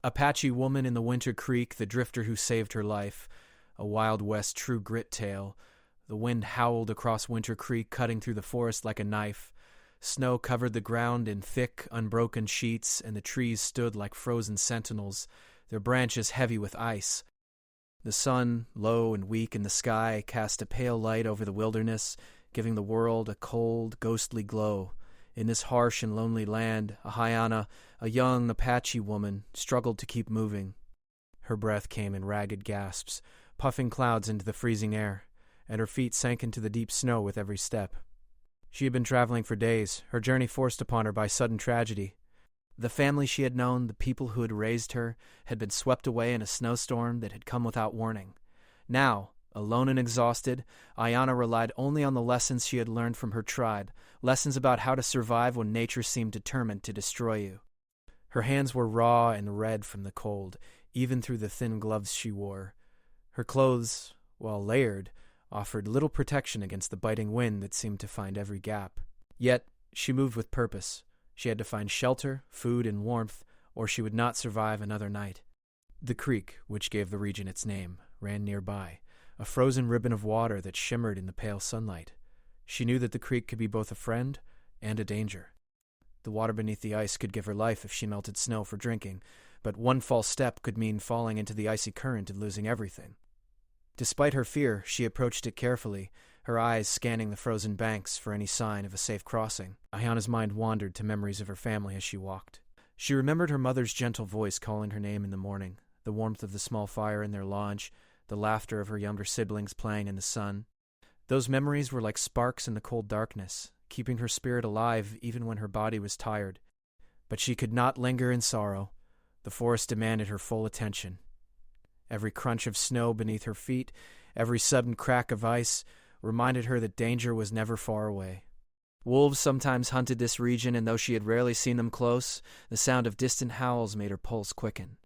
Apache Woman in the Winter Creek, the drifter who saved her life. A Wild West true grit tale. The wind howled across Winter Creek, cutting through the forest like a knife. Snow covered the ground in thick, unbroken sheets, and the trees stood like frozen sentinels, their branches heavy with ice. The sun, low and weak in the sky, cast a pale light over the wilderness, giving the world a cold, ghostly glow. In this harsh and lonely land, Ahayana, a young Apache woman, struggled to keep moving. Her breath came in ragged gasps, puffing clouds into the freezing air, and her feet sank into the deep snow with every step. She had been traveling for days, her journey forced upon her by sudden tragedy. The family she had known, the people who had raised her, had been swept away in a snowstorm that had come without warning. Now, alone and exhausted, Ayana relied only on the lessons she had learned from her tribe, lessons about how to survive when nature seemed determined to destroy you. Her hands were raw and red from the cold, even through the thin gloves she wore. Her clothes, while layered, offered little protection against the biting wind that seemed to find every gap. Yet, she moved with purpose. She had to find shelter, food, and warmth, or she would not survive another night. The creek, which gave the region its name, ran nearby, a frozen ribbon of water that shimmered in the pale sunlight. She knew that the creek could be both a friend and a danger. The water beneath the ice could give her life if she melted snow for drinking, but one false step could mean falling into the icy current and losing everything. Despite her fear, she approached it carefully, her eyes scanning the frozen banks for any sign of a safe crossing. Ayana's mind wandered to memories of her family as she walked. She remembered her mother's gentle voice calling her name in the morning, the warmth of the small fire in their lodge, the laughter of her younger siblings playing in the sun. Those memories were like sparks in the cold darkness, keeping her spirit alive even when her body was tired. But she could not linger in sorrow. The forest demanded her full attention. Every crunch of snow beneath her feet, every sudden crack of ice, reminded her that danger was never far away. Wolves sometimes hunted this region, and though she had rarely seen them close, the sound of distant howls made her pulse quicken.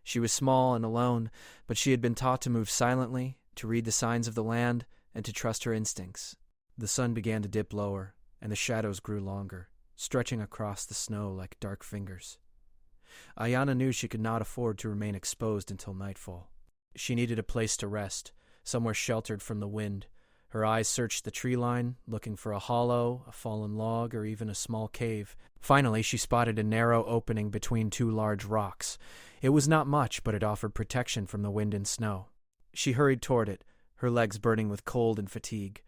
She was small and alone, but she had been taught to move silently, to read the signs of the land, and to trust her instincts. The sun began to dip lower, and the shadows grew longer, stretching across the snow like dark fingers. Ayana knew she could not afford to remain exposed until nightfall. She needed a place to rest, somewhere sheltered from the wind. Her eyes searched the tree line, looking for a hollow, a fallen log, or even a small cave. Finally, she spotted a narrow opening between two large rocks. It was not much, but it offered protection from the wind and snow. She hurried toward it, her legs burning with cold and fatigue.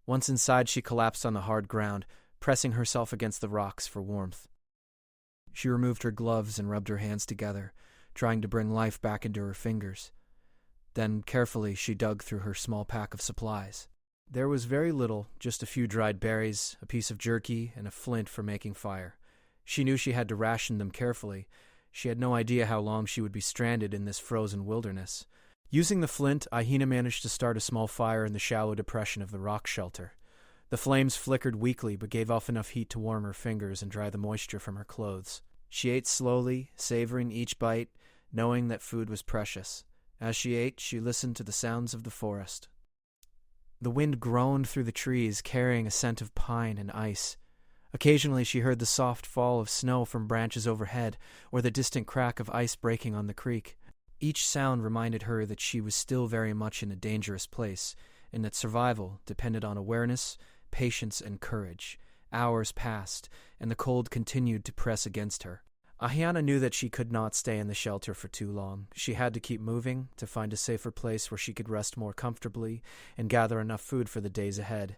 Once inside, she collapsed on the hard ground, pressing herself against the rocks for warmth. She removed her gloves and rubbed her hands together, trying to bring life back into her fingers. Then, carefully, she dug through her small pack of supplies. There was very little, just a few dried berries, a piece of jerky, and a flint for making fire. She knew she had to ration them carefully. She had no idea how long she would be stranded in this frozen wilderness. Using the flint, Ahina managed to start a small fire in the shallow depression of the rock shelter. The flames flickered weakly, but gave off enough heat to warm her fingers and dry the moisture from her clothes. She ate slowly, savoring each bite, knowing that food was precious. As she ate, she listened to the sounds of the forest. The wind groaned through the trees, carrying a scent of pine and ice. Occasionally she heard the soft fall of snow from branches overhead, or the distant crack of ice breaking on the creek. Each sound reminded her that she was still very much in a dangerous place, and that survival depended on awareness, patience, and courage. Hours passed, and the cold continued to press against her. Ahiana knew that she could not stay in the shelter for too long. She had to keep moving, to find a safer place where she could rest more comfortably and gather enough food for the days ahead.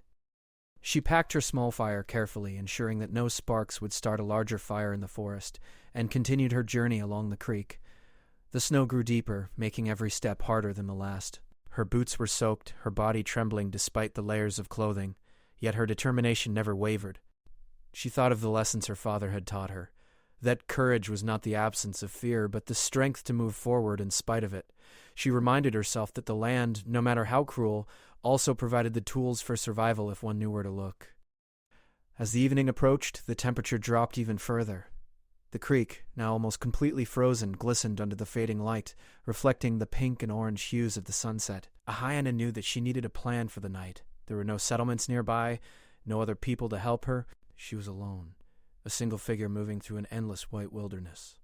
She packed her small fire carefully, ensuring that no sparks would start a larger fire in the forest, and continued her journey along the creek. The snow grew deeper, making every step harder than the last. Her boots were soaked, her body trembling despite the layers of clothing, yet her determination never wavered. She thought of the lessons her father had taught her. That courage was not the absence of fear, but the strength to move forward in spite of it. She reminded herself that the land, no matter how cruel, also provided the tools for survival if one knew where to look. As the evening approached, the temperature dropped even further. The creek, now almost completely frozen, glistened under the fading light, reflecting the pink and orange hues of the sunset. Ahayana knew that she needed a plan for the night. There were no settlements nearby, no other people to help her. She was alone, a single figure moving through an endless white wilderness.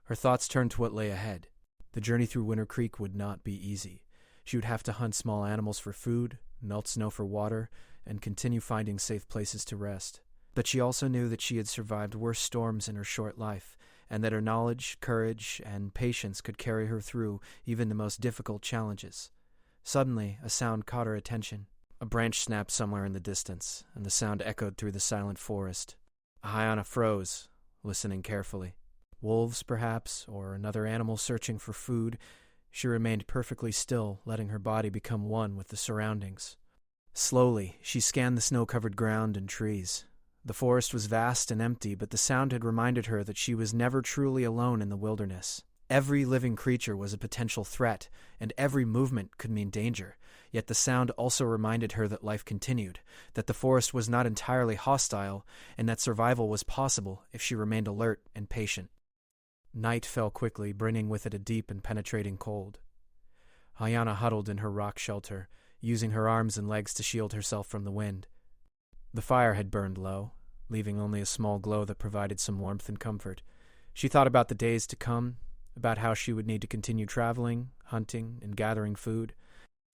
Her thoughts turned to what lay ahead. The journey through Winter Creek would not be easy. She would have to hunt small animals for food, melt snow for water, and continue finding safe places to rest. But she also knew that she had survived worse storms in her short life, and that her knowledge, courage, and patience could carry her through even the most difficult challenges. Suddenly, a sound caught her attention. A branch snapped somewhere in the distance, and the sound echoed through the silent forest. Ayana froze, listening carefully. Wolves, perhaps, or another animal searching for food. She remained perfectly still, letting her body become one with the surroundings. Slowly, she scanned the snow-covered ground and trees. The forest was vast and empty, but the sound had reminded her that she was never truly alone in the wilderness. Every living creature was a potential threat, and every movement could mean danger. Yet the sound also reminded her that life continued, that the forest was not entirely hostile, and that survival was possible if she remained alert and patient. Night fell quickly, bringing with it a deep and penetrating cold. Ayana huddled in her rock shelter, using her arms and legs to shield herself from the wind. The fire had burned low, leaving only a small glow that provided some warmth and comfort. She thought about the days to come, about how she would need to continue traveling, hunting, and gathering food.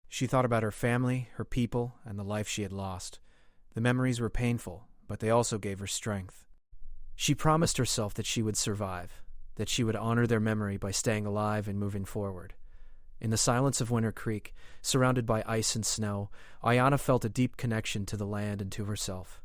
She thought about her family, her people, and the life she had lost. The memories were painful, but they also gave her strength. She promised herself that she would survive, that she would honor their memory by staying alive and moving forward. In the silence of Winter Creek, surrounded by ice and snow, Ayana felt a deep connection to the land and to herself.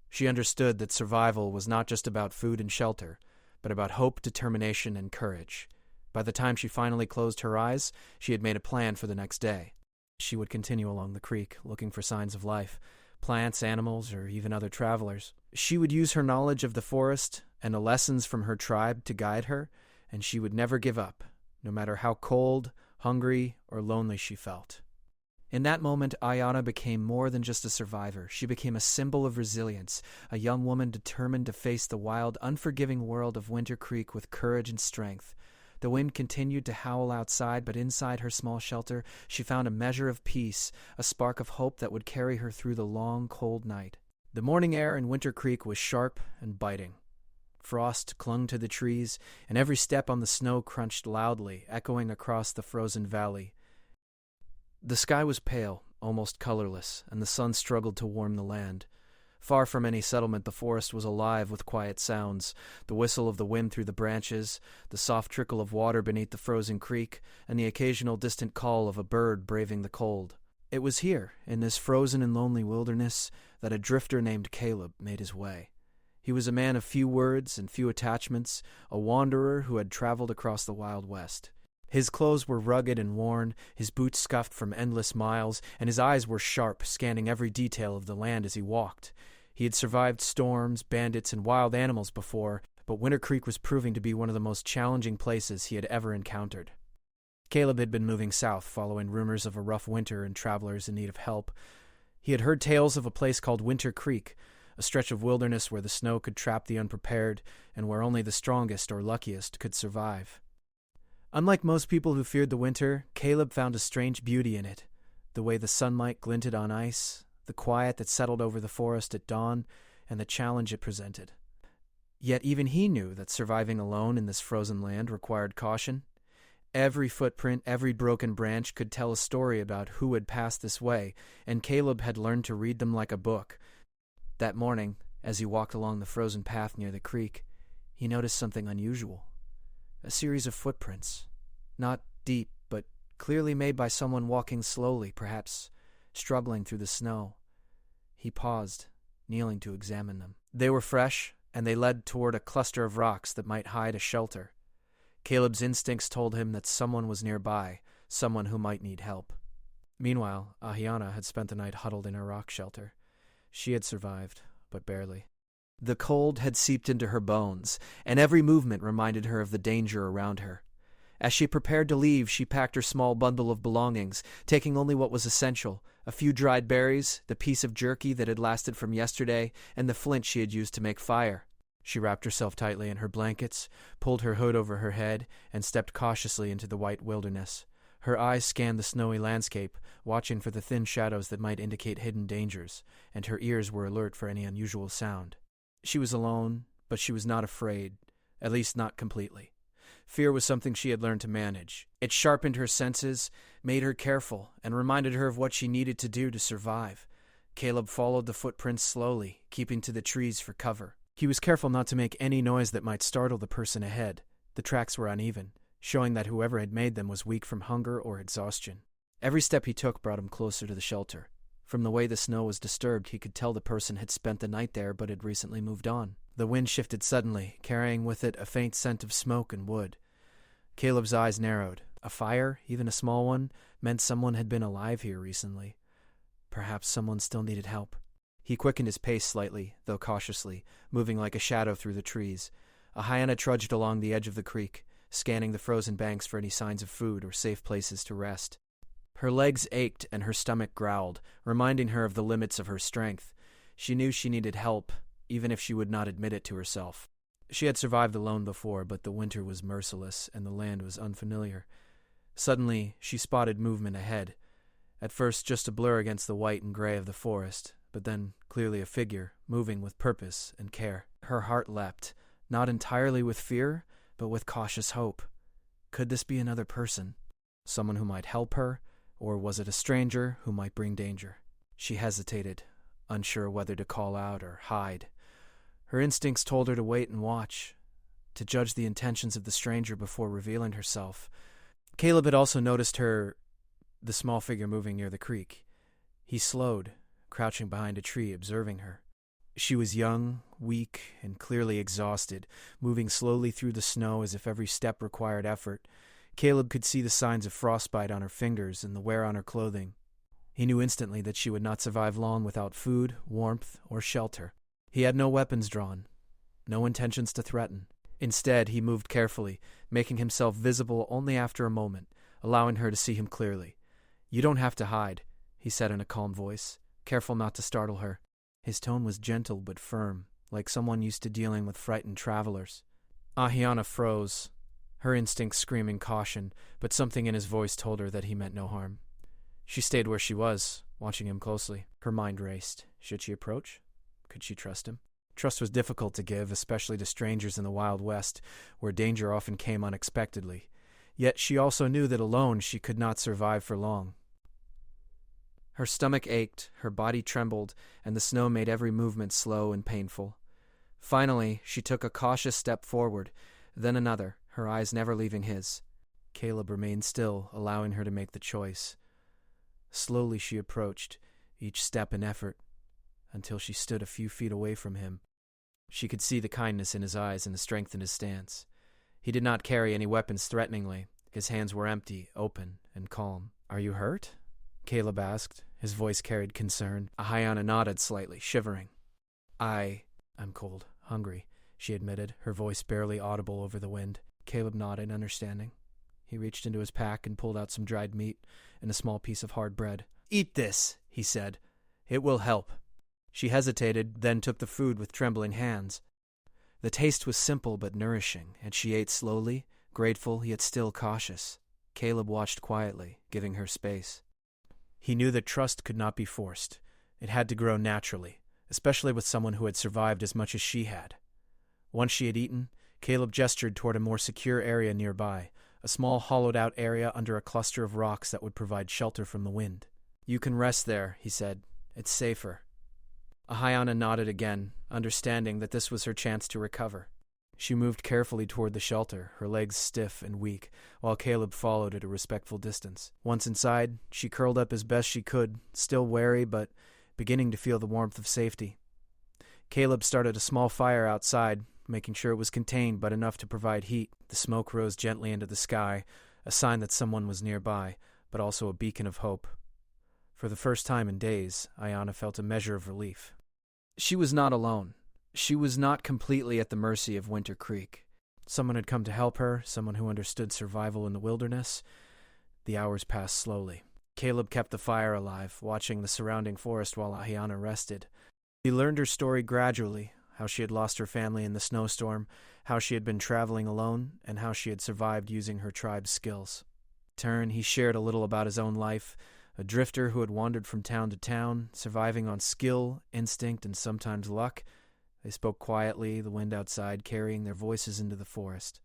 She understood that survival was not just about food and shelter, but about hope, determination, and courage. By the time she finally closed her eyes, she had made a plan for the next day. She would continue along the creek, looking for signs of life, plants, animals, or even other travelers. She would use her knowledge of the forest and the lessons from her tribe to guide her, and she would never give up, no matter how cold, hungry, or lonely she felt. In that moment, Ayana became more than just a survivor. She became a symbol of resilience, a young woman determined to face the wild, unforgiving world of Winter Creek with courage and strength. The wind continued to howl outside, but inside her small shelter, she found a measure of peace, a spark of hope that would carry her through the long, cold night. The morning air in Winter Creek was sharp and biting. Frost clung to the trees, and every step on the snow crunched loudly, echoing across the frozen valley. The sky was pale, almost colorless, and the sun struggled to warm the land. Far from any settlement, the forest was alive with quiet sounds, the whistle of the wind through the branches, the soft trickle of water beneath the frozen creek, and the occasional distant call of a bird braving the cold. It was here, in this frozen and lonely wilderness, that a drifter named Caleb made his way. He was a man of few words and few attachments, a wanderer who had traveled across the Wild West. His clothes were rugged and worn, his boots scuffed from endless miles, and his eyes were sharp, scanning every detail of the land as he walked. He had survived storms, bandits, and wild animals before, but Winter Creek was proving to be one of the most challenging places he had ever encountered. Caleb had been moving south, following rumors of a rough winter and travelers in need of help. He had heard tales of a place called Winter Creek, a stretch of wilderness where the snow could trap the unprepared and where only the strongest or luckiest could survive. Unlike most people who feared the winter, Caleb found a strange beauty in it, the way the sunlight glinted on ice, the quiet that settled over the forest at dawn, and the challenge it presented. Yet even he knew that surviving alone in this frozen land required caution. Every footprint, every broken branch could tell a story about who had passed this way, and Caleb had learned to read them like a book. That morning, as he walked along the frozen path near the creek, he noticed something unusual. A series of footprints, not deep, but clearly made by someone walking slowly, perhaps struggling through the snow. He paused, kneeling to examine them. They were fresh, and they led toward a cluster of rocks that might hide a shelter. Caleb's instincts told him that someone was nearby, someone who might need help. Meanwhile, Ayana had spent the night huddled in her rock shelter. She had survived, but barely. The cold had seeped into her bones, and every movement reminded her of the danger around her. As she prepared to leave, she packed her small bundle of belongings, taking only what was essential: a few dried berries, the piece of jerky that had lasted from yesterday, and the flint she had used to make fire. She wrapped herself tightly in her blankets, pulled her hood over her head, and stepped cautiously into the white wilderness. Her eyes scanned the snowy landscape, watching for the thin shadows that might indicate hidden dangers, and her ears were alert for any unusual sound. She was alone, but she was not afraid, at least not completely. Fear was something she had learned to manage. It sharpened her senses, made her careful, and reminded her of what she needed to do to survive. Caleb followed the footprints slowly, keeping to the trees for cover. He was careful not to make any noise that might startle the person ahead. The tracks were uneven, showing that whoever had made them was weak from hunger or exhaustion. Every step he took brought him closer to the shelter. From the way the snow was disturbed, he could tell the person had spent the night there but had recently moved on. The wind shifted suddenly, carrying with it a faint scent of smoke and wood. Caleb's eyes narrowed. A fire, even a small one, meant someone had been alive here recently. Perhaps someone still needed help. He quickened his pace slightly, though cautiously, moving like a shadow through the trees. A hyena trudged along the edge of the creek, scanning the frozen banks for any signs of food or safe places to rest. Her legs ached and her stomach growled, reminding her of the limits of her strength. She knew she needed help, even if she would not admit it to herself. She had survived alone before, but the winter was merciless and the land was unfamiliar. Suddenly, she spotted movement ahead. At first, just a blur against the white and gray of the forest, but then clearly a figure, moving with purpose and care. Her heart leapt, not entirely with fear, but with cautious hope. Could this be another person? Someone who might help her? Or was it a stranger who might bring danger? She hesitated, unsure whether to call out or hide. Her instincts told her to wait and watch, to judge the intentions of the stranger before revealing herself. Caleb had also noticed the small figure moving near the creek. He slowed, crouching behind a tree, observing her. She was young, weak, and clearly exhausted, moving slowly through the snow as if every step required effort. Caleb could see the signs of frostbite on her fingers and the wear on her clothing. He knew instantly that she would not survive long without food, warmth, or shelter. He had no weapons drawn, no intentions to threaten. Instead, he moved carefully, making himself visible only after a moment, allowing her to see him clearly. "You don't have to hide," he said in a calm voice, careful not to startle her. His tone was gentle but firm, like someone used to dealing with frightened travelers. Ahiana froze, her instincts screaming caution, but something in his voice told her that he meant no harm. She stayed where she was, watching him closely. Her mind raced. Should she approach? Could she trust him? Trust was difficult to give, especially to strangers in the Wild West, where danger often came unexpectedly. Yet she also knew that alone she could not survive for long. Her stomach ached, her body trembled, and the snow made every movement slow and painful. Finally, she took a cautious step forward, then another, her eyes never leaving his. Caleb remained still, allowing her to make the choice. Slowly she approached, each step an effort, until she stood a few feet away from him. She could see the kindness in his eyes and the strength in his stance. He did not carry any weapons threateningly. His hands were empty, open, and calm. "Are you hurt?" Caleb asked. His voice carried concern. Ahiana nodded slightly, shivering. I'm cold, hungry," she admitted, her voice barely audible over the wind. Caleb nodded, understanding. He reached into his pack and pulled out some dried meat and a small piece of hard bread. "Eat this," he said. "It will help." She hesitated, then took the food with trembling hands. The taste was simple but nourishing, and she ate slowly, grateful yet still cautious. Caleb watched quietly, giving her space. He knew that trust could not be forced. It had to grow naturally, especially with someone who had survived as much as she had. Once she had eaten, Caleb gestured toward a more secure area nearby, a small hollowed-out area under a cluster of rocks that would provide shelter from the wind. "You can rest there," he said. "It's safer." Ahiana nodded again, understanding that this was her chance to recover. She moved carefully toward the shelter, her legs stiff and weak, while Caleb followed at a respectful distance. Once inside, she curled up as best she could, still wary but beginning to feel the warmth of safety. Caleb started a small fire outside, making sure it was contained but enough to provide heat. The smoke rose gently into the sky, a sign that someone was nearby, but also a beacon of hope. For the first time in days, Ahiana felt a measure of relief. She was not alone. She was not completely at the mercy of Winter Creek. Someone had come to help her, someone who understood survival in the wilderness. The hours passed slowly. Caleb kept the fire alive, watching the surrounding forest while Ahiana rested. He learned her story gradually, how she had lost her family in the snowstorm, how she had been traveling alone, and how she had survived using her tribe's skills. In turn, he shared a little about his own life, a drifter who had wandered from town to town, surviving on skill, instinct, and sometimes luck. They spoke quietly, the wind outside carrying their voices into the forest.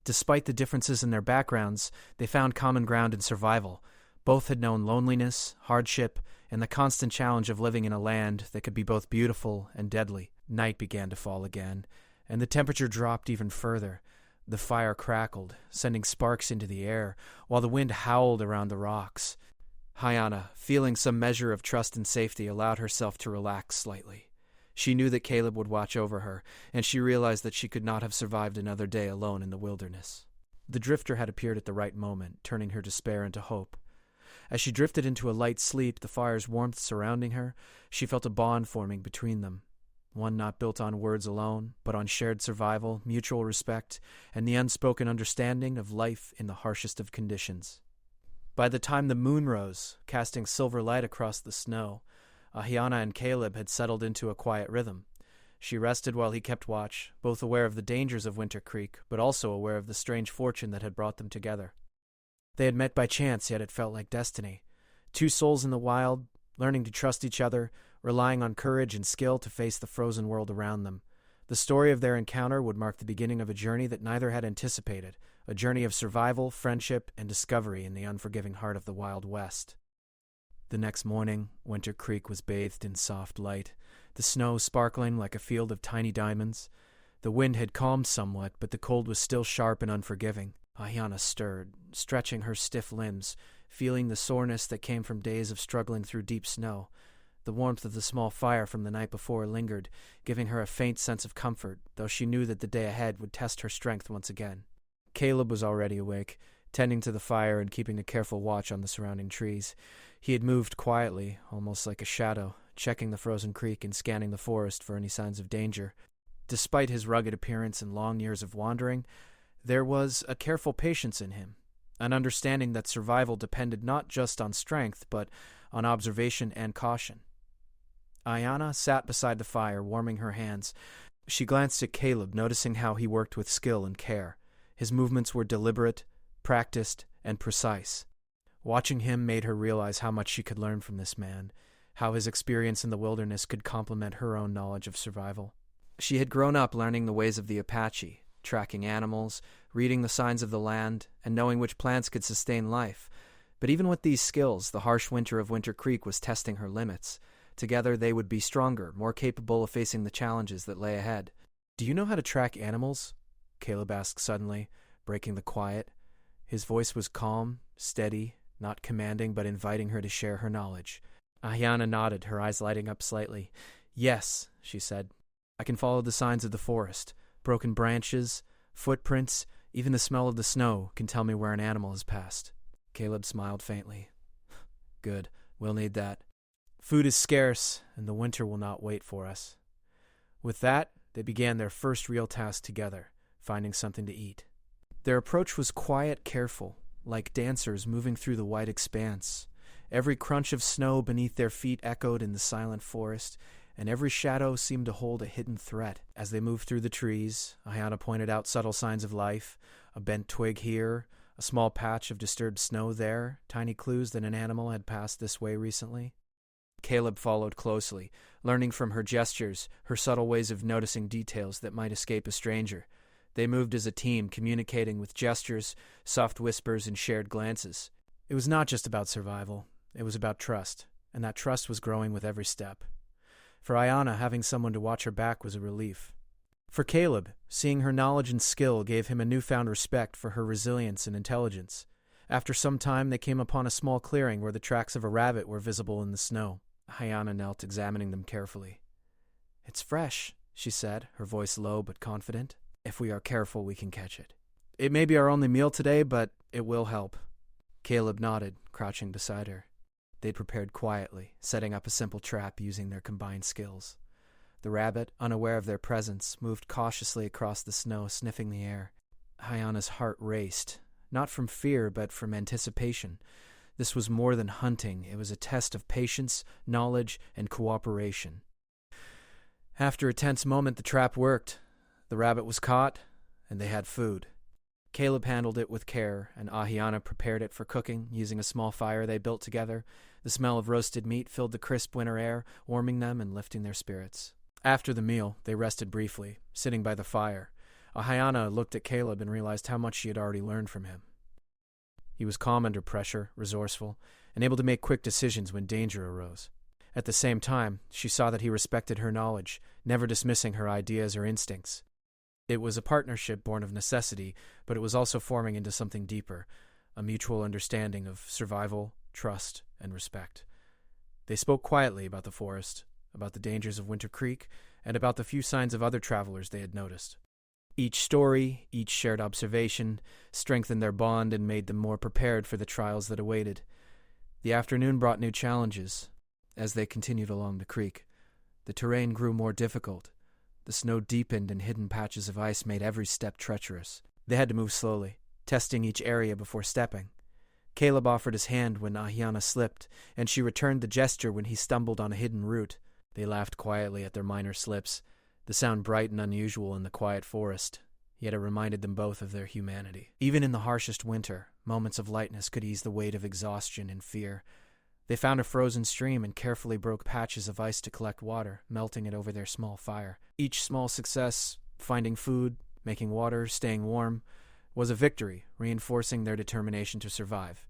Despite the differences in their backgrounds, they found common ground in survival. Both had known loneliness, hardship, and the constant challenge of living in a land that could be both beautiful and deadly. Night began to fall again, and the temperature dropped even further. The fire crackled, sending sparks into the air, while the wind howled around the rocks. Hyana, feeling some measure of trust and safety, allowed herself to relax slightly. She knew that Caleb would watch over her, and she realized that she could not have survived another day alone in the wilderness. The drifter had appeared at the right moment, turning her despair into hope. As she drifted into a light sleep, the fire's warmth surrounding her, she felt a bond forming between them. One not built on words alone, but on shared survival, mutual respect, and the unspoken understanding of life in the harshest of conditions. By the time the moon rose, casting silver light across the snow, Ahiana and Caleb had settled into a quiet rhythm. She rested while he kept watch, both aware of the dangers of Winter Creek, but also aware of the strange fortune that had brought them together. They had met by chance, yet it felt like destiny. Two souls in the wild, learning to trust each other, relying on courage and skill to face the frozen world around them. The story of their encounter would mark the beginning of a journey that neither had anticipated, a journey of survival, friendship, and discovery in the unforgiving heart of the Wild West. The next morning, Winter Creek was bathed in soft light, the snow sparkling like a field of tiny diamonds. The wind had calmed somewhat, but the cold was still sharp and unforgiving. Ahiana stirred, stretching her stiff limbs, feeling the soreness that came from days of struggling through deep snow. The warmth of the small fire from the night before lingered, giving her a faint sense of comfort, though she knew that the day ahead would test her strength once again. Caleb was already awake, tending to the fire and keeping a careful watch on the surrounding trees. He had moved quietly, almost like a shadow, checking the frozen creek and scanning the forest for any signs of danger. Despite his rugged appearance and long years of wandering, there was a careful patience in him, an understanding that survival depended not just on strength, but on observation and caution. Ahiana sat beside the fire, warming her hands. She glanced at Caleb, noticing how he worked with skill and care. His movements were deliberate, practiced, and precise. Watching him made her realize how much she could learn from this man, how his experience in the wilderness could complement her own knowledge of survival. She had grown up learning the ways of the Apache, tracking animals, reading the signs of the land, and knowing which plants could sustain life. But even with these skills, the harsh winter of Winter Creek was testing her limits. Together they would be stronger, more capable of facing the challenges that lay ahead. "Do you know how to track animals?" Caleb asked suddenly, breaking the quiet. His voice was calm, steady, not commanding, but inviting her to share her knowledge. Ahiana nodded, her eyes lighting up slightly. "Yes," she said. "I can follow the signs of the forest. Broken branches, footprints, even the smell of the snow can tell me where an animal has passed." Caleb smiled faintly. "Good. We'll need that. Food is scarce, and the winter will not wait for us." With that, they began their first real task together, finding something to eat. Their approach was quiet, careful, like dancers moving through the white expanse. Every crunch of snow beneath their feet echoed in the silent forest, and every shadow seemed to hold a hidden threat. As they moved through the trees, Ahiana pointed out subtle signs of life, a bent twig here, a small patch of disturbed snow there, tiny clues that an animal had passed this way recently. Caleb followed closely, learning from her gestures, her subtle ways of noticing details that might escape a stranger. They moved as a team, communicating with gestures, soft whispers, and shared glances. It was not just about survival. It was about trust, and that trust was growing with every step. For Ahiana, having someone to watch her back was a relief. For Caleb, seeing her knowledge and skill gave him a newfound respect for her resilience and intelligence. After some time, they came upon a small clearing where the tracks of a rabbit were visible in the snow. Ahiana knelt, examining them carefully. "It's fresh," she said, her voice low but confident. "If we are careful, we can catch it. It may be our only meal today, but it will help." Caleb nodded, crouching beside her. They'd prepared quietly, setting up a simple trap using their combined skills. The rabbit, unaware of their presence, moved cautiously across the snow, sniffing the air. Ahiana's heart raced, not from fear, but from anticipation. This was more than hunting. It was a test of patience, knowledge, and cooperation. After a tense moment, the trap worked. The rabbit was caught, and they had food. Caleb handled it with care, and Ahiana prepared it for cooking, using a small fire they built together. The smell of roasted meat filled the crisp winter air, warming them and lifting their spirits. After the meal, they rested briefly, sitting by the fire. Ahayana looked at Caleb and realized how much she had already learned from him. He was calm under pressure, resourceful, and able to make quick decisions when danger arose. At the same time, she saw that he respected her knowledge, never dismissing her ideas or instincts. It was a partnership born of necessity, but it was also forming into something deeper, a mutual understanding of survival, trust, and respect. They spoke quietly about the forest, about the dangers of Winter Creek, and about the few signs of other travelers they had noticed. Each story, each shared observation, strengthened their bond and made them more prepared for the trials that awaited. The afternoon brought new challenges. As they continued along the creek, the terrain grew more difficult. The snow deepened and hidden patches of ice made every step treacherous. They had to move slowly, testing each area before stepping. Caleb offered his hand when Ahayana slipped, and she returned the gesture when he stumbled on a hidden root. They laughed quietly at their minor slips, the sound bright and unusual in the quiet forest, yet it reminded them both of their humanity. Even in the harshest winter, moments of lightness could ease the weight of exhaustion and fear. They found a frozen stream and carefully broke patches of ice to collect water, melting it over their small fire. Each small success, finding food, making water, staying warm, was a victory, reinforcing their determination to survive.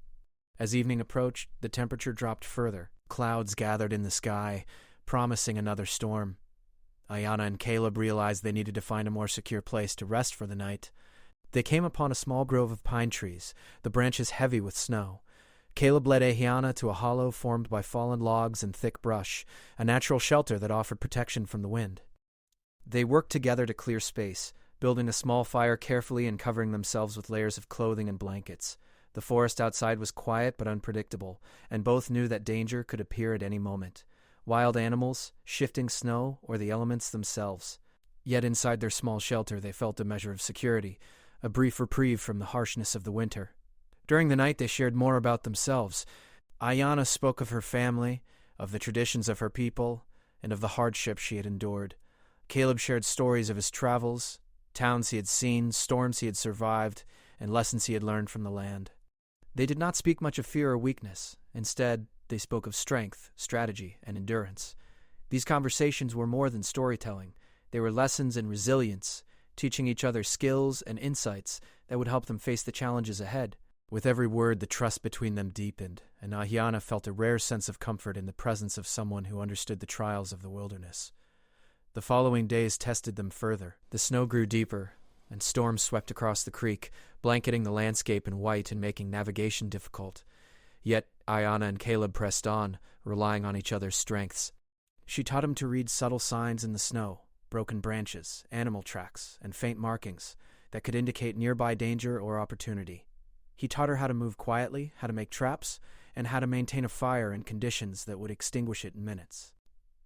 As evening approached, the temperature dropped further. Clouds gathered in the sky, promising another storm. Ayana and Caleb realized they needed to find a more secure place to rest for the night. They came upon a small grove of pine trees, the branches heavy with snow. Caleb led Ahayana to a hollow formed by fallen logs and thick brush, a natural shelter that offered protection from the wind. They worked together to clear space, building a small fire carefully and covering themselves with layers of clothing and blankets. The forest outside was quiet but unpredictable, and both knew that danger could appear at any moment. Wild animals, shifting snow, or the elements themselves. Yet inside their small shelter they felt a measure of security, a brief reprieve from the harshness of the winter. During the night they shared more about themselves. Ayana spoke of her family, of the traditions of her people, and of the hardship she had endured. Caleb shared stories of his travels, towns he had seen, storms he had survived, and lessons he had learned from the land. They did not speak much of fear or weakness. Instead, they spoke of strength, strategy, and endurance. These conversations were more than storytelling. They were lessons in resilience, teaching each other skills and insights that would help them face the challenges ahead. With every word, the trust between them deepened, and Ahayana felt a rare sense of comfort in the presence of someone who understood the trials of the wilderness. The following days tested them further. The snow grew deeper, and storms swept across the creek, blanketing the landscape in white and making navigation difficult. Yet Ayana and Caleb pressed on, relying on each other's strengths. She taught him to read subtle signs in the snow, broken branches, animal tracks, and faint markings that could indicate nearby danger or opportunity. He taught her how to move quietly, how to make traps, and how to maintain a fire in conditions that would extinguish it in minutes.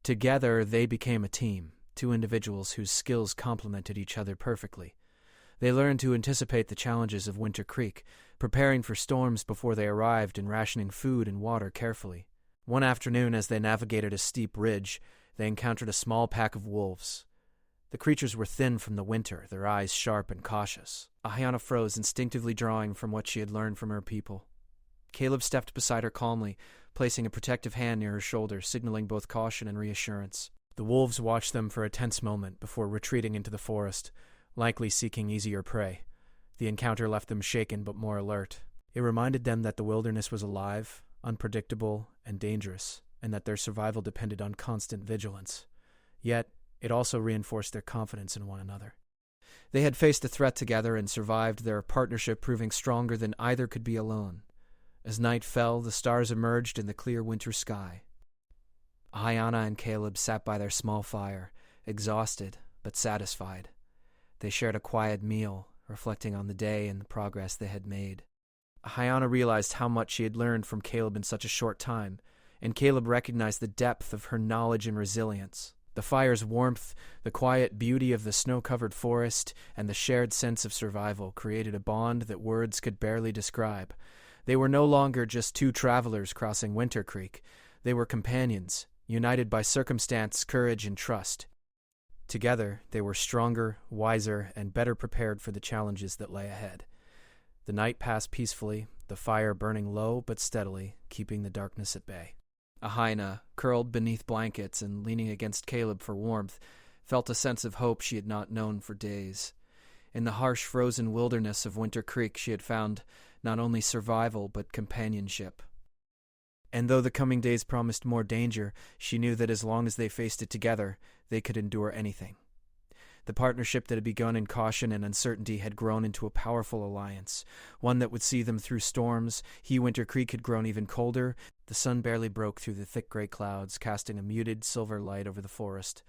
Together, they became a team, two individuals whose skills complemented each other perfectly. They learned to anticipate the challenges of Winter Creek, preparing for storms before they arrived and rationing food and water carefully. One afternoon, as they navigated a steep ridge, they encountered a small pack of wolves. The creatures were thin from the winter, their eyes sharp and cautious. Ahayana froze, instinctively drawing from what she had learned from her people. Caleb stepped beside her calmly, placing a protective hand near her shoulder, signaling both caution and reassurance. The wolves watched them for a tense moment before retreating into the forest, likely seeking easier prey. The encounter left them shaken but more alert. It reminded them that the wilderness was alive, unpredictable, and dangerous, and that their survival depended on constant vigilance. Yet, it also reinforced their confidence in one another. They had faced the threat together and survived, their partnership proving stronger than either could be alone. As night fell, the stars emerged in the clear winter sky. Ahayana and Caleb sat by their small fire, exhausted but satisfied. They shared a quiet meal, reflecting on the day and the progress they had made. Ahayana realized how much she had learned from Caleb in such a short time, and Caleb recognized the depth of her knowledge and resilience. The fire's warmth, the quiet beauty of the snow-covered forest, and the shared sense of survival created a bond that words could barely describe. They were no longer just two travelers crossing Winter Creek. They were companions, united by circumstance, courage, and trust. Together, they were stronger, wiser, and better prepared for the challenges that lay ahead. The night passed peacefully, the fire burning low but steadily, keeping the darkness at bay. Ahayana, curled beneath blankets and leaning against Caleb for warmth, felt a sense of hope she had not known for days. In the harsh frozen wilderness of Winter Creek, she had found not only survival but companionship. And though the coming days promised more danger, she knew that as long as they faced it together, they could endure anything. The partnership that had begun in caution and uncertainty had grown into a powerful alliance, one that would see them through storms. Winter Creek had grown even colder. The sun barely broke through the thick gray clouds, casting a muted silver light over the forest.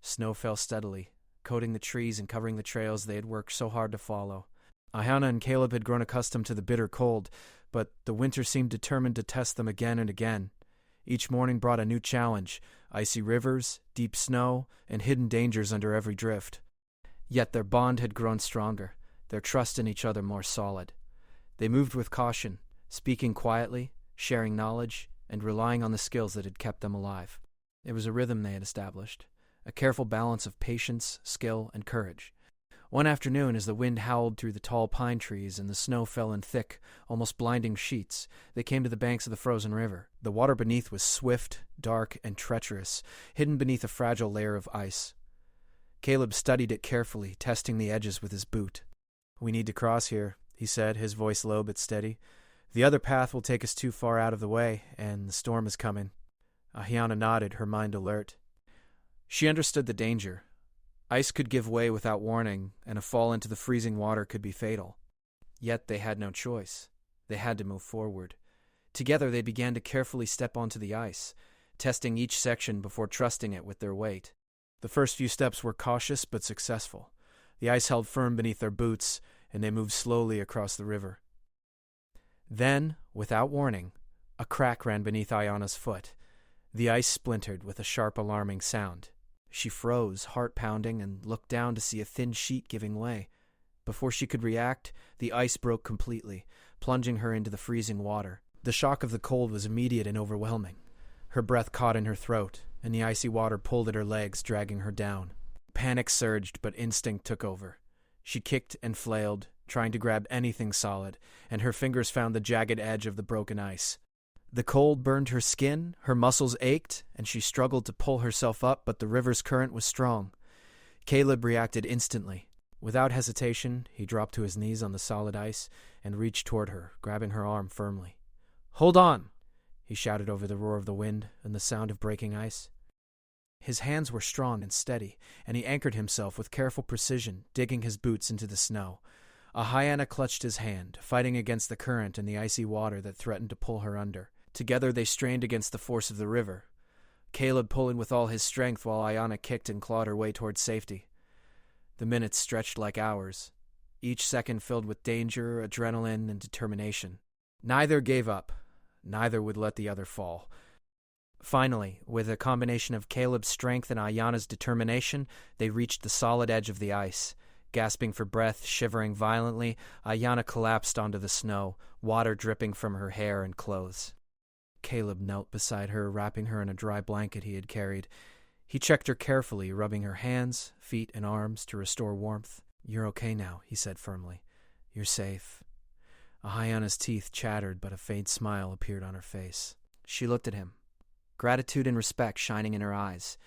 Snow fell steadily, coating the trees and covering the trails they had worked so hard to follow. Ayana and Caleb had grown accustomed to the bitter cold, but the winter seemed determined to test them again and again. Each morning brought a new challenge: icy rivers, deep snow, and hidden dangers under every drift. Yet their bond had grown stronger, their trust in each other more solid. They moved with caution, speaking quietly, sharing knowledge, and relying on the skills that had kept them alive. It was a rhythm they had established, a careful balance of patience, skill, and courage. One afternoon, as the wind howled through the tall pine trees and the snow fell in thick, almost blinding sheets, they came to the banks of the frozen river. The water beneath was swift, dark, and treacherous, hidden beneath a fragile layer of ice. Caleb studied it carefully, testing the edges with his boot. "We need to cross here," he said, his voice low but steady. "The other path will take us too far out of the way, and the storm is coming." Ahiana nodded, her mind alert. She understood the danger. Ice could give way without warning, and a fall into the freezing water could be fatal. Yet they had no choice. They had to move forward. Together they began to carefully step onto the ice, testing each section before trusting it with their weight. The first few steps were cautious but successful. The ice held firm beneath their boots, and they moved slowly across the river. Then, without warning, a crack ran beneath Ayana's foot. The ice splintered with a sharp, alarming sound. She froze, heart pounding, and looked down to see a thin sheet giving way. Before she could react, the ice broke completely, plunging her into the freezing water. The shock of the cold was immediate and overwhelming. Her breath caught in her throat, and the icy water pulled at her legs, dragging her down. Panic surged, but instinct took over. She kicked and flailed, trying to grab anything solid, and her fingers found the jagged edge of the broken ice. The cold burned her skin, her muscles ached, and she struggled to pull herself up, but the river's current was strong. Caleb reacted instantly. Without hesitation, he dropped to his knees on the solid ice and reached toward her, grabbing her arm firmly. "Hold on!" he shouted over the roar of the wind and the sound of breaking ice. His hands were strong and steady, and he anchored himself with careful precision, digging his boots into the snow. Ahiana clutched his hand, fighting against the current and the icy water that threatened to pull her under. Together they strained against the force of the river, Caleb pulling with all his strength while Ayana kicked and clawed her way towards safety. The minutes stretched like hours, each second filled with danger, adrenaline, and determination. Neither gave up. Neither would let the other fall. Finally, with a combination of Caleb's strength and Ayana's determination, they reached the solid edge of the ice. Gasping for breath, shivering violently, Ayana collapsed onto the snow, water dripping from her hair and clothes. Caleb knelt beside her, wrapping her in a dry blanket he had carried. He checked her carefully, rubbing her hands, feet, and arms to restore warmth. "You're okay now," he said firmly. "You're safe." Ayana's teeth chattered, but a faint smile appeared on her face. She looked at him, gratitude and respect shining in her eyes.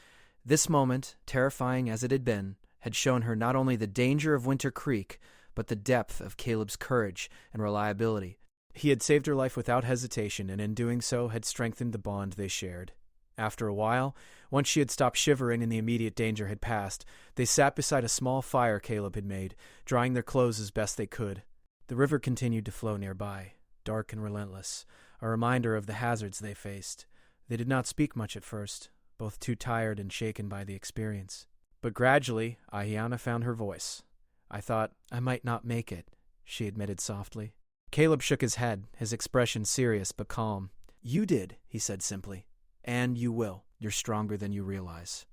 This moment, terrifying as it had shown her not only the danger of Winter Creek, but the depth of Caleb's courage and reliability. He had saved her life without hesitation, and in doing so had strengthened the bond they shared. After a while, once she had stopped shivering and the immediate danger had passed, they sat beside a small fire Caleb had made, drying their clothes as best they could. The river continued to flow nearby, dark and relentless, a reminder of the hazards they faced. They did not speak much at first, both too tired and shaken by the experience. But gradually, Ahiana found her voice. "I thought I might not make it," she admitted softly. Caleb shook his head, his expression serious but calm. "You did," he said simply. "And you will. You're stronger than you realize."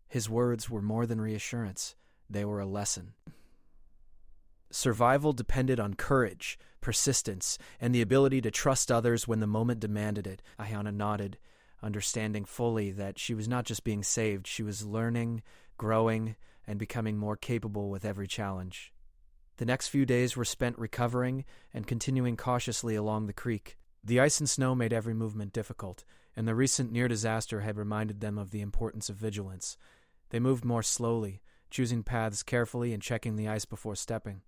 His words were more than reassurance. They were a lesson. Survival depended on courage, persistence, and the ability to trust others when the moment demanded it. Ahiana nodded, understanding fully that she was not just being saved, she was learning, growing, and becoming more capable with every challenge. The next few days were spent recovering and continuing cautiously along the creek. The ice and snow made every movement difficult, and the recent near disaster had reminded them of the importance of vigilance. They moved more slowly, choosing paths carefully and checking the ice before stepping.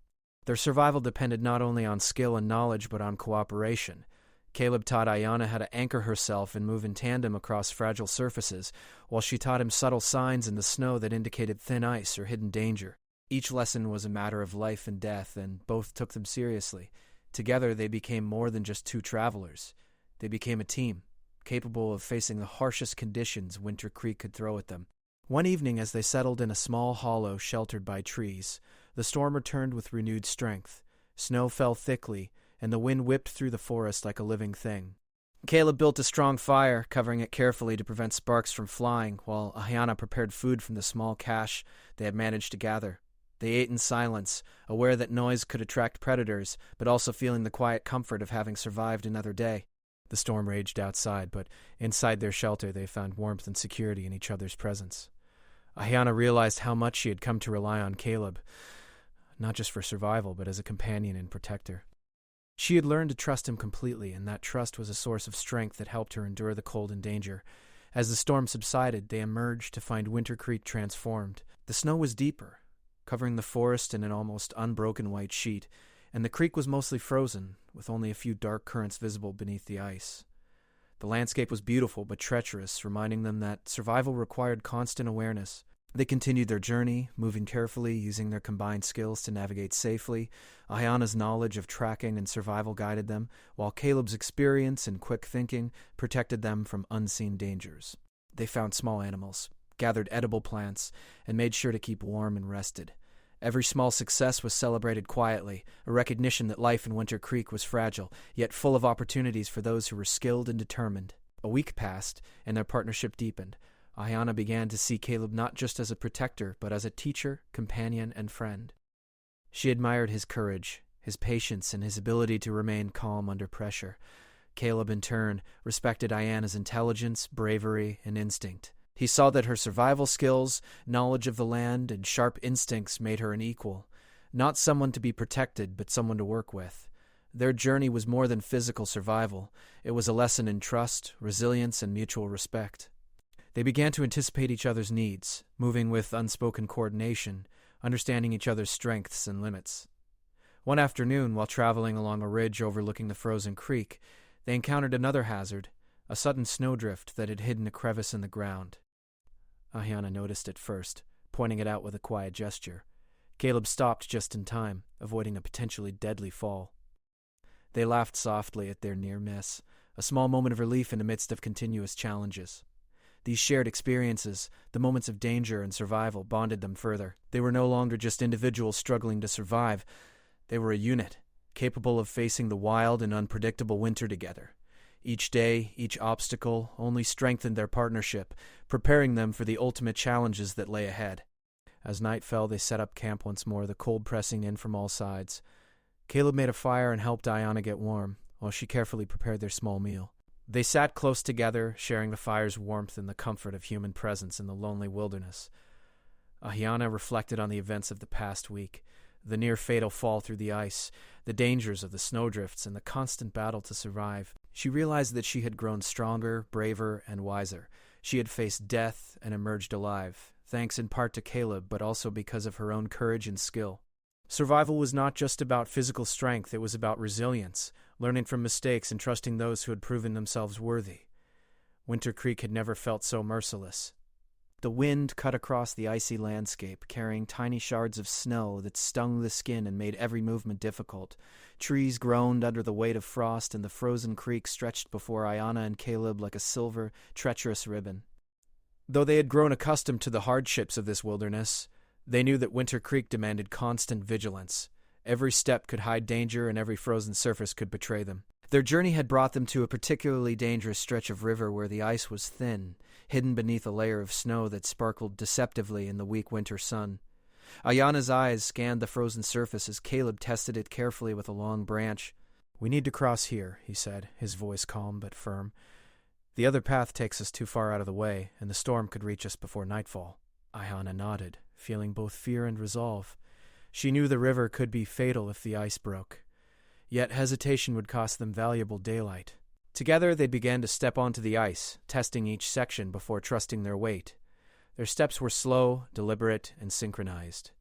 Their survival depended not only on skill and knowledge, but on cooperation. Caleb taught Ayana how to anchor herself and move in tandem across fragile surfaces, while she taught him subtle signs in the snow that indicated thin ice or hidden danger. Each lesson was a matter of life and death, and both took them seriously. Together, they became more than just two travelers. They became a team, capable of facing the harshest conditions Winter Creek could throw at them. One evening, as they settled in a small hollow sheltered by trees, the storm returned with renewed strength. Snow fell thickly, and the wind whipped through the forest like a living thing. Caleb built a strong fire, covering it carefully to prevent sparks from flying, while Ayana prepared food from the small cache they had managed to gather. They ate in silence, aware that noise could attract predators, but also feeling the quiet comfort of having survived another day. The storm raged outside, but inside their shelter they found warmth and security in each other's presence. Ayana realized how much she had come to rely on Caleb, not just for survival, but as a companion and protector. She had learned to trust him completely, and that trust was a source of strength that helped her endure the cold and danger. As the storm subsided, they emerged to find Winter Creek transformed. The snow was deeper, covering the forest in an almost unbroken white sheet, and the creek was mostly frozen, with only a few dark currents visible beneath the ice. The landscape was beautiful but treacherous, reminding them that survival required constant awareness. They continued their journey, moving carefully, using their combined skills to navigate safely. Ayana's knowledge of tracking and survival guided them, while Caleb's experience and quick thinking protected them from unseen dangers. They found small animals, gathered edible plants, and made sure to keep warm and rested. Every small success was celebrated quietly, a recognition that life in Winter Creek was fragile, yet full of opportunities for those who were skilled and determined. A week passed, and their partnership deepened. Ayana began to see Caleb not just as a protector, but as a teacher, companion, and friend. She admired his courage, his patience, and his ability to remain calm under pressure. Caleb, in turn, respected Ayana's intelligence, bravery, and instinct. He saw that her survival skills, knowledge of the land, and sharp instincts made her an equal, not someone to be protected, but someone to work with. Their journey was more than physical survival. It was a lesson in trust, resilience, and mutual respect. They began to anticipate each other's needs, moving with unspoken coordination, understanding each other's strengths and limits. One afternoon, while traveling along a ridge overlooking the frozen creek, they encountered another hazard, a sudden snowdrift that had hidden a crevice in the ground. Ayana noticed it first, pointing it out with a quiet gesture. Caleb stopped just in time, avoiding a potentially deadly fall. They laughed softly at their near miss, a small moment of relief in the midst of continuous challenges. These shared experiences, the moments of danger and survival, bonded them further. They were no longer just individuals struggling to survive. They were a unit, capable of facing the wild and unpredictable winter together. Each day, each obstacle, only strengthened their partnership, preparing them for the ultimate challenges that lay ahead. As night fell, they set up camp once more, the cold pressing in from all sides. Caleb made a fire and helped Ayana get warm, while she carefully prepared their small meal. They sat close together, sharing the fire's warmth and the comfort of human presence in the lonely wilderness. Ayana reflected on the events of the past week, the near-fatal fall through the ice, the dangers of the snowdrifts, and the constant battle to survive. She realized that she had grown stronger, braver, and wiser. She had faced death and emerged alive, thanks in part to Caleb, but also because of her own courage and skill. Survival was not just about physical strength, it was about resilience, learning from mistakes and trusting those who had proven themselves worthy. Winter Creek had never felt so merciless. The wind cut across the icy landscape, carrying tiny shards of snow that stung the skin and made every movement difficult. Trees groaned under the weight of frost, and the frozen creek stretched before Ayana and Caleb like a silver, treacherous ribbon. Though they had grown accustomed to the hardships of this wilderness, they knew that Winter Creek demanded constant vigilance. Every step could hide danger, and every frozen surface could betray them. Their journey had brought them to a particularly dangerous stretch of river where the ice was thin, hidden beneath a layer of snow that sparkled deceptively in the weak winter sun. Ayana's eyes scanned the frozen surface as Caleb tested it carefully with a long branch. "We need to cross here," he said, his voice calm but firm. "The other path takes us too far out of the way, and the storm could reach us before nightfall." Ayana nodded, feeling both fear and resolve. She knew the river could be fatal if the ice broke. Yet hesitation would cost them valuable daylight. Together they began to step onto the ice, testing each section before trusting their weight. Their steps were slow, deliberate, and synchronized.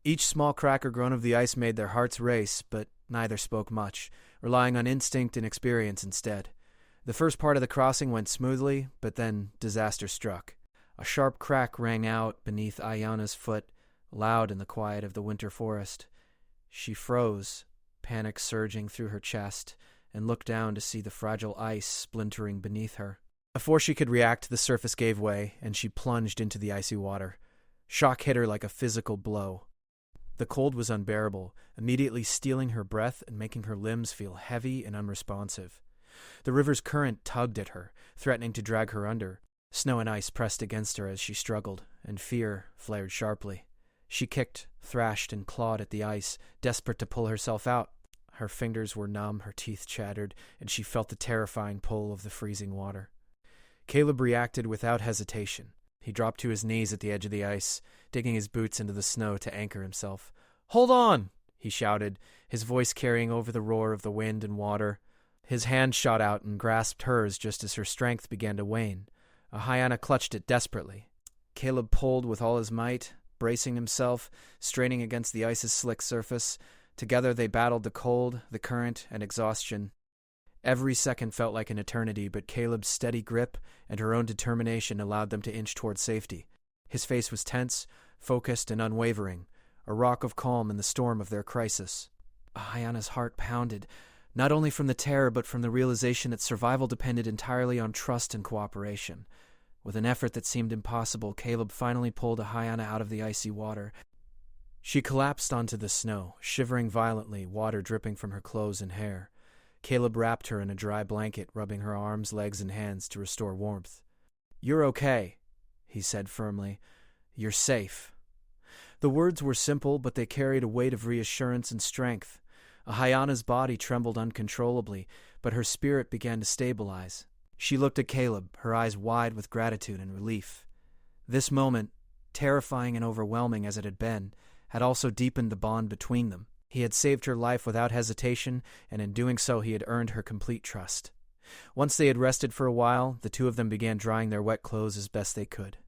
Each small crack or groan of the ice made their hearts race, but neither spoke much, relying on instinct and experience instead. The first part of the crossing went smoothly, but then disaster struck. A sharp crack rang out beneath Ayana's foot, loud in the quiet of the winter forest. She froze, panic surging through her chest, and looked down to see the fragile ice splintering beneath her. Before she could react, the surface gave way, and she plunged into the icy water. Shock hit her like a physical blow. The cold was unbearable, immediately stealing her breath and making her limbs feel heavy and unresponsive. The river's current tugged at her, threatening to drag her under. Snow and ice pressed against her as she struggled, and fear flared sharply. She kicked, thrashed, and clawed at the ice, desperate to pull herself out. Her fingers were numb, her teeth chattered, and she felt the terrifying pull of the freezing water. Caleb reacted without hesitation. He dropped to his knees at the edge of the ice, digging his boots into the snow to anchor himself. "Hold on!" he shouted, his voice carrying over the roar of the wind and water. His hand shot out and grasped hers just as her strength began to wane. Ahayana clutched it desperately. Caleb pulled with all his might, bracing himself, straining against the ice's slick surface. Together they battled the cold, the current, and exhaustion. Every second felt like an eternity, but Caleb's steady grip and her own determination allowed them to inch toward safety. His face was tense, focused, and unwavering, a rock of calm in the storm of their crisis. Ahayana's heart pounded, not only from the terror but from the realization that survival depended entirely on trust and cooperation. With an effort that seemed impossible, Caleb finally pulled Ahayana out of the icy water. She collapsed onto the snow, shivering violently, water dripping from her clothes and hair. Caleb wrapped her in a dry blanket, rubbing her arms, legs, and hands to restore warmth. "You're okay," he said firmly. "You're safe." The words were simple, but they carried a weight of reassurance and strength. Ahayana's body trembled uncontrollably, but her spirit began to stabilize. She looked at Caleb, her eyes wide with gratitude and relief. This moment, terrifying and overwhelming as it had been, had also deepened the bond between them. He had saved her life without hesitation, and in doing so he had earned her complete trust. Once they had rested for a while, the two of them began drying their wet clothes as best they could.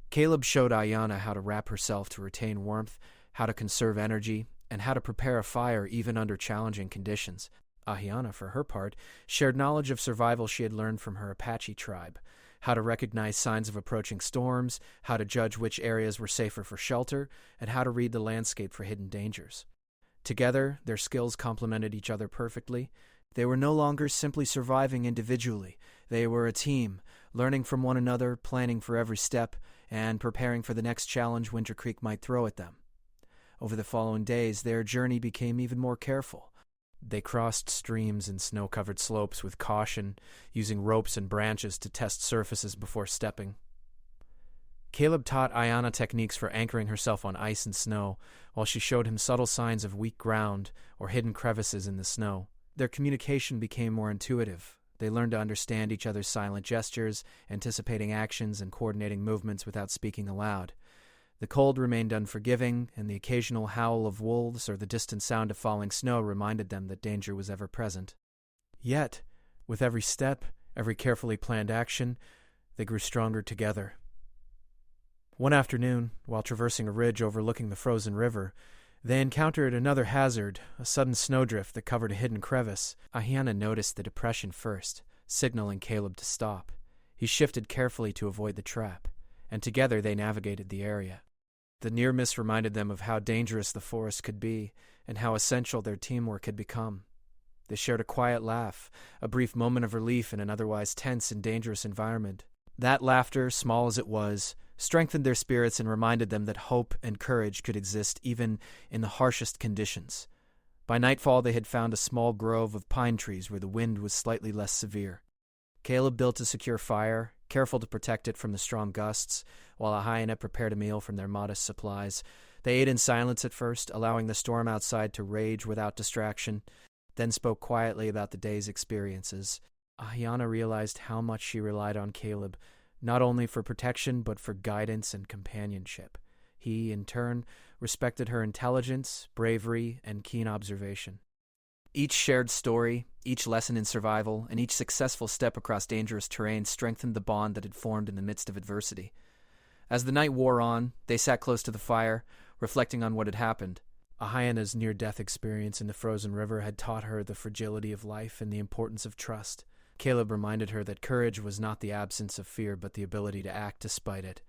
Caleb showed Ayana how to wrap herself to retain warmth, how to conserve energy, and how to prepare a fire even under challenging conditions. Ayana, for her part, shared knowledge of survival she had learned from her Apache tribe, how to recognize signs of approaching storms, how to judge which areas were safer for shelter, and how to read the landscape for hidden dangers. Together, their skills complemented each other perfectly. They were no longer simply surviving individually. They were a team, learning from one another, planning for every step, and preparing for the next challenge Winter Creek might throw at them. Over the following days, their journey became even more careful. They crossed streams and snow-covered slopes with caution, using ropes and branches to test surfaces before stepping. Caleb taught Ayana techniques for anchoring herself on ice and snow, while she showed him subtle signs of weak ground or hidden crevices in the snow. Their communication became more intuitive. They learned to understand each other's silent gestures, anticipating actions and coordinating movements without speaking aloud. The cold remained unforgiving, and the occasional howl of wolves or the distant sound of falling snow reminded them that danger was ever present. Yet, with every step, every carefully planned action, they grew stronger together. One afternoon, while traversing a ridge overlooking the frozen river, they encountered another hazard, a sudden snowdrift that covered a hidden crevice. Ahayana noticed the depression first, signaling Caleb to stop. He shifted carefully to avoid the trap, and together they navigated the area. The near miss reminded them of how dangerous the forest could be, and how essential their teamwork had become. They shared a quiet laugh, a brief moment of relief in an otherwise tense and dangerous environment. That laughter, small as it was, strengthened their spirits and reminded them that hope and courage could exist even in the harshest conditions. By nightfall, they had found a small grove of pine trees where the wind was slightly less severe. Caleb built a secure fire, careful to protect it from the strong gusts, while Ahayana prepared a meal from their modest supplies. They ate in silence at first, allowing the storm outside to rage without distraction, then spoke quietly about the day's experiences. Ahayana realized how much she relied on Caleb, not only for protection but for guidance and companionship. He, in turn, respected her intelligence, bravery, and keen observation. Each shared story, each lesson in survival, and each successful step across dangerous terrain strengthened the bond that had formed in the midst of adversity. As the night wore on, they sat close to the fire, reflecting on what had happened. A hyena's near-death experience in the frozen river had taught her the fragility of life and the importance of trust. Caleb reminded her that courage was not the absence of fear, but the ability to act despite it.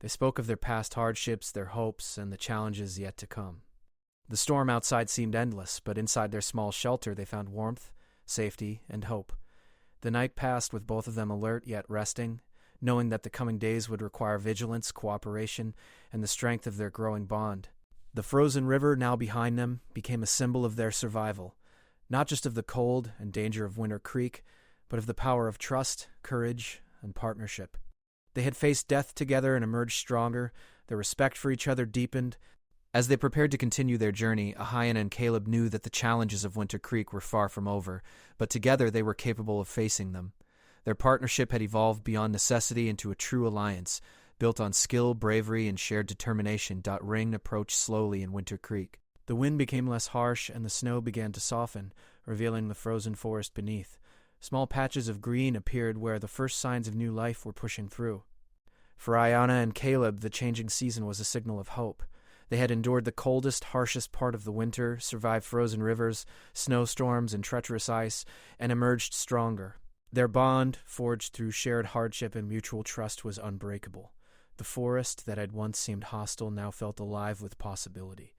They spoke of their past hardships, their hopes, and the challenges yet to come. The storm outside seemed endless, but inside their small shelter they found warmth, safety, and hope. The night passed with both of them alert yet resting, knowing that the coming days would require vigilance, cooperation, and the strength of their growing bond. The frozen river, now behind them, became a symbol of their survival, not just of the cold and danger of Winter Creek, but of the power of trust, courage, and partnership. They had faced death together and emerged stronger. Their respect for each other deepened. As they prepared to continue their journey, Ahyan and Caleb knew that the challenges of Winter Creek were far from over, but together they were capable of facing them. Their partnership had evolved beyond necessity into a true alliance, built on skill, bravery, and shared determination. Ring approached slowly in Winter Creek. The wind became less harsh, and the snow began to soften, revealing the frozen forest beneath. Small patches of green appeared where the first signs of new life were pushing through. For Ayana and Caleb, the changing season was a signal of hope. They had endured the coldest, harshest part of the winter, survived frozen rivers, snowstorms, and treacherous ice, and emerged stronger. Their bond, forged through shared hardship and mutual trust, was unbreakable. The forest that had once seemed hostile now felt alive with possibility,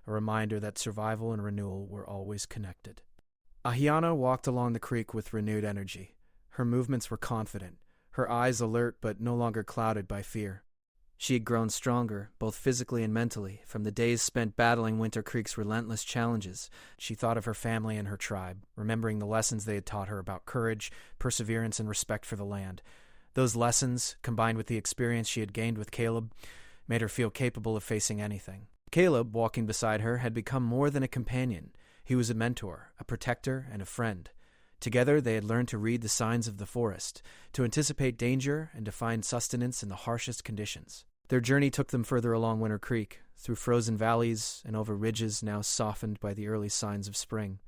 a reminder that survival and renewal were always connected. Ahiana walked along the creek with renewed energy. Her movements were confident, her eyes alert but no longer clouded by fear. She had grown stronger, both physically and mentally, from the days spent battling Winter Creek's relentless challenges. She thought of her family and her tribe, remembering the lessons they had taught her about courage, perseverance, and respect for the land. Those lessons, combined with the experience she had gained with Caleb, made her feel capable of facing anything. Caleb, walking beside her, had become more than a companion. He was a mentor, a protector, and a friend. Together, they had learned to read the signs of the forest, to anticipate danger, and to find sustenance in the harshest conditions. Their journey took them further along Winter Creek, through frozen valleys and over ridges now softened by the early signs of spring.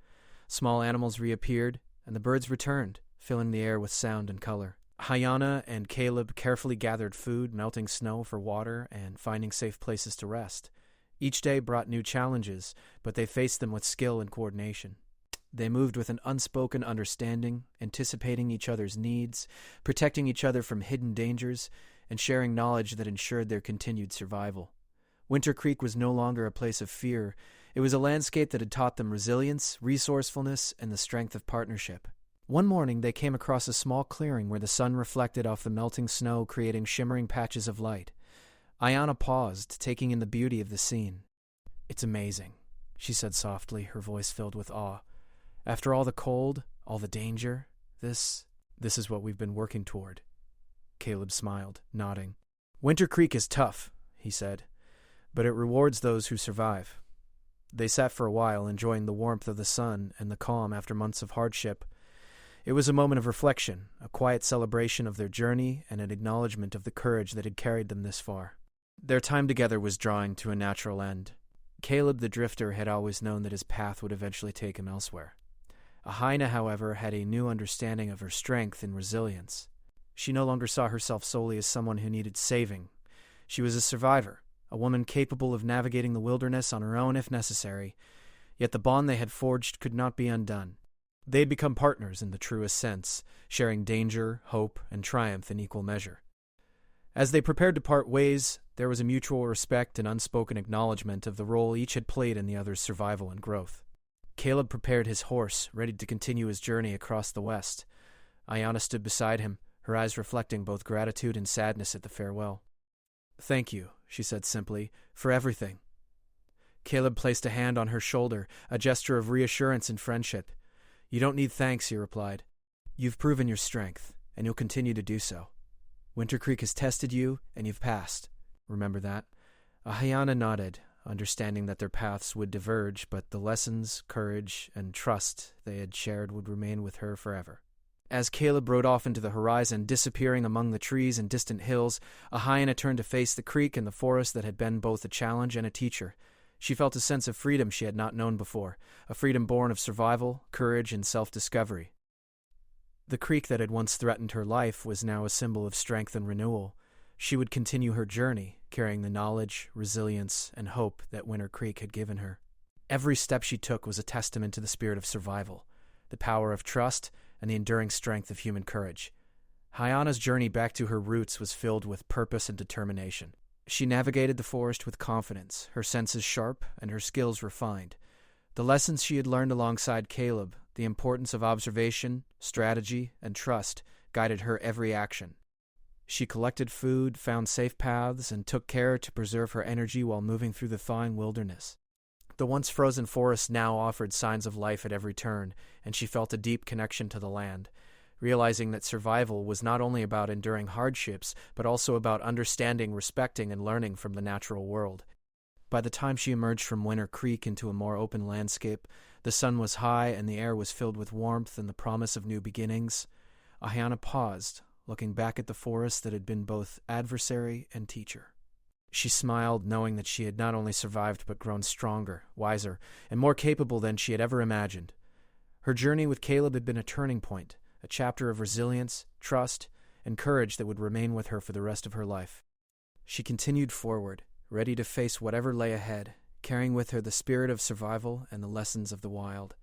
Small animals reappeared, and the birds returned, filling the air with sound and color. Hayana and Caleb carefully gathered food, melting snow for water, and finding safe places to rest. Each day brought new challenges, but they faced them with skill and coordination. They moved with an unspoken understanding, anticipating each other's needs, protecting each other from hidden dangers, and sharing knowledge that ensured their continued survival. Winter Creek was no longer a place of fear. It was a landscape that had taught them resilience, resourcefulness, and the strength of partnership. One morning, they came across a small clearing where the sun reflected off the melting snow, creating shimmering patches of light. Ayana paused, taking in the beauty of the scene. "It's amazing," she said softly, her voice filled with awe. "After all the cold, all the danger, this is what we've been working toward." Caleb smiled, nodding. "Winter Creek is tough," he said, "but it rewards those who survive." They sat for a while, enjoying the warmth of the sun and the calm after months of hardship. It was a moment of reflection, a quiet celebration of their journey and an acknowledgement of the courage that had carried them this far. Their time together was drawing to a natural end. Caleb the Drifter had always known that his path would eventually take him elsewhere. Ahina, however, had a new understanding of her strength and resilience. She no longer saw herself solely as someone who needed saving. She was a survivor, a woman capable of navigating the wilderness on her own if necessary, yet the bond they had forged could not be undone. They had become partners in the truest sense, sharing danger, hope, and triumph in equal measure. As they prepared to part ways, there was a mutual respect and unspoken acknowledgement of the role each had played in the other's survival and growth. Caleb prepared his horse, ready to continue his journey across the west. Ayana stood beside him, her eyes reflecting both gratitude and sadness at the farewell. "Thank you," she said simply, "for everything." Caleb placed a hand on her shoulder, a gesture of reassurance and friendship. "You don't need thanks," he replied. "You've proven your strength, and you'll continue to do so. Winter Creek has tested you, and you've passed. Remember that?" Ahayana nodded, understanding that their paths would diverge, but the lessons, courage, and trust they had shared would remain with her forever. As Caleb rode off into the horizon, disappearing among the trees and distant hills, Ahayana turned to face the creek and the forest that had been both a challenge and a teacher. She felt a sense of freedom she had not known before, a freedom born of survival, courage, and self-discovery. The creek that had once threatened her life was now a symbol of strength and renewal. She would continue her journey, carrying the knowledge, resilience, and hope that Winter Creek had given her. Every step she took was a testament to the spirit of survival, the power of trust, and the enduring strength of human courage. Hayana's journey back to her roots was filled with purpose and determination. She navigated the forest with confidence, her senses sharp and her skills refined. The lessons she had learned alongside Caleb, the importance of observation, strategy, and trust, guided her every action. She collected food, found safe paths, and took care to preserve her energy while moving through the thawing wilderness. The once frozen forest now offered signs of life at every turn, and she felt a deep connection to the land, realizing that survival was not only about enduring hardships, but also about understanding, respecting, and learning from the natural world. By the time she emerged from Winter Creek into a more open landscape, the sun was high and the air was filled with warmth and the promise of new beginnings. Ahayana paused, looking back at the forest that had been both adversary and teacher. She smiled, knowing that she had not only survived but grown stronger, wiser, and more capable than she had ever imagined. Her journey with Caleb had been a turning point, a chapter of resilience, trust, and courage that would remain with her for the rest of her life. She continued forward, ready to face whatever lay ahead, carrying with her the spirit of survival and the lessons of the wild.